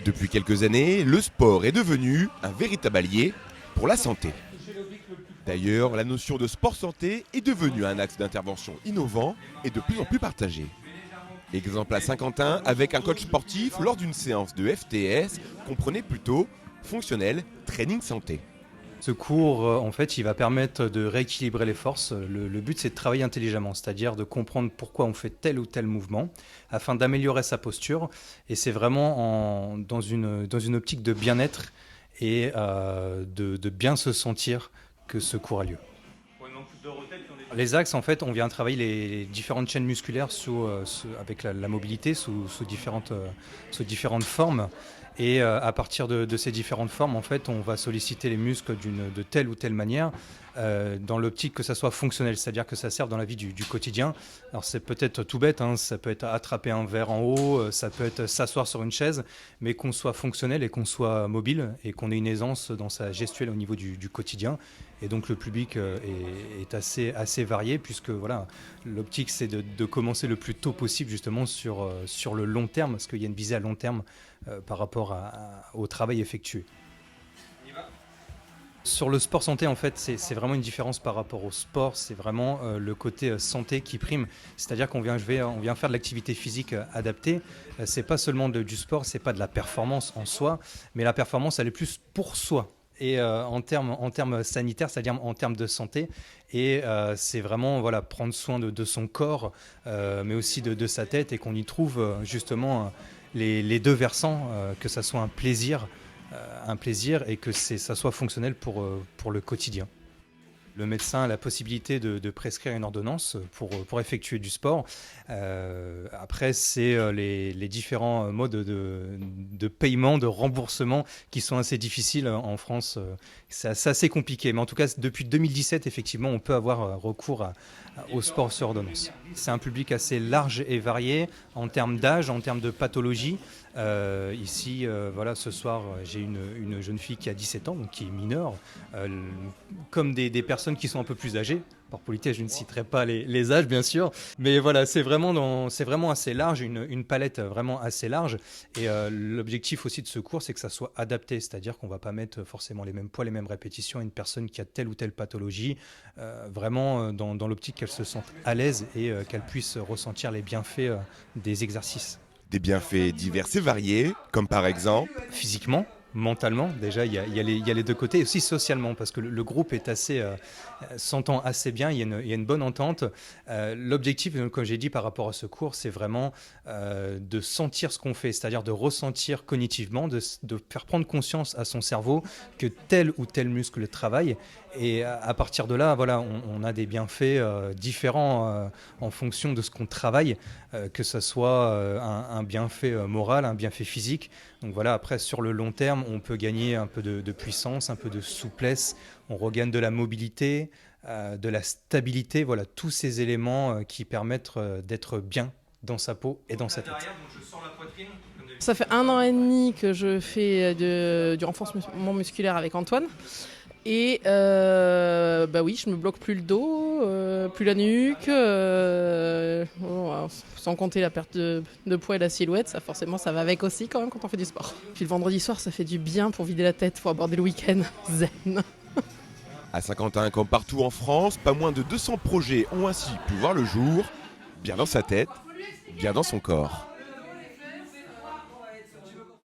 Depuis quelques années, le sport est devenu un véritable allié pour la santé. D'ailleurs, la notion de sport-santé est devenue un axe d'intervention innovant et de plus en plus partagé. Exemple à Saint-Quentin, avec un coach sportif lors d'une séance de FTS, comprenez plutôt fonctionnel training santé. Ce cours, en fait, il va permettre de rééquilibrer les forces. Le but, c'est de travailler intelligemment, c'est-à-dire de comprendre pourquoi on fait tel ou tel mouvement, afin d'améliorer sa posture. Et c'est vraiment dans une optique de bien-être et de bien se sentir que ce cours a lieu. Les axes, en fait, on vient travailler les différentes chaînes musculaires avec la mobilité sous différentes formes. Et à partir de ces différentes formes, en fait, on va solliciter les muscles de telle ou telle manière, dans l'optique que ça soit fonctionnel, c'est-à-dire que ça serve dans la vie du quotidien. Alors c'est peut-être tout bête, hein, ça peut être attraper un verre en haut, ça peut être s'asseoir sur une chaise, mais qu'on soit fonctionnel et qu'on soit mobile et qu'on ait une aisance dans sa gestuelle au niveau du quotidien. Et donc le public est assez varié, puisque voilà, l'optique c'est de commencer le plus tôt possible justement sur le long terme, parce qu'il y a une visée à long terme par rapport au travail effectué. Sur le sport santé, en fait, c'est vraiment une différence par rapport au sport. C'est vraiment le côté santé qui prime. C'est-à-dire qu'on vient faire de l'activité physique adaptée. C'est pas seulement du sport, c'est pas de la performance en soi, mais la performance, elle est plus pour soi. Et en termes sanitaires, c'est-à-dire en termes de santé. Et c'est vraiment prendre soin de son corps, mais aussi de sa tête, et qu'on y trouve justement les deux versants, que ça soit un plaisir et que ça soit fonctionnel pour le quotidien. Le médecin a la possibilité de prescrire une ordonnance pour effectuer du sport. Après, c'est les différents modes de paiement, de remboursement qui sont assez difficiles en France. C'est assez compliqué. Mais en tout cas, depuis 2017, effectivement, on peut avoir recours au sport sur ordonnance. C'est un public assez large et varié en termes d'âge, en termes de pathologie. Ici, ce soir, j'ai une jeune fille qui a 17 ans, donc qui est mineure, comme des personnes qui sont un peu plus âgées. Par politesse, je ne citerai pas les âges, bien sûr, mais voilà, c'est vraiment assez large, une palette vraiment assez large. Et l'objectif aussi de ce cours, c'est que ça soit adapté, c'est-à-dire qu'on ne va pas mettre forcément les mêmes poids, les mêmes répétitions à une personne qui a telle ou telle pathologie, vraiment dans l'optique qu'elle se sente à l'aise et qu'elle puisse ressentir les bienfaits des exercices. Des bienfaits divers et variés, comme par exemple Physiquement, mentalement, déjà, il y a les deux côtés, et aussi socialement, parce que le groupe est s'entend assez bien, il y a une bonne entente. L'objectif, comme j'ai dit par rapport à ce cours, c'est vraiment de sentir ce qu'on fait, c'est-à-dire de ressentir cognitivement, de faire prendre conscience à son cerveau que tel ou tel muscle travaille. Et à partir de là, on a des bienfaits différents en fonction de ce qu'on travaille, que ce soit un bienfait moral, un bienfait physique. Donc après, sur le long terme, on peut gagner un peu de puissance, un peu de souplesse, on regagne de la mobilité, de la stabilité, tous ces éléments qui permettent d'être bien dans sa peau et dans sa tête. Ça fait 1 an et demi que je fais du renforcement musculaire avec Antoine. Et oui, je me bloque plus le dos, plus la nuque, sans compter la perte de poids et la silhouette, ça forcément ça va avec aussi quand même quand on fait du sport. Puis le vendredi soir, ça fait du bien pour vider la tête, pour aborder le week-end zen. à Saint-Quentin comme partout en France, pas moins de 200 projets ont ainsi pu voir le jour, bien dans sa tête, bien dans son corps.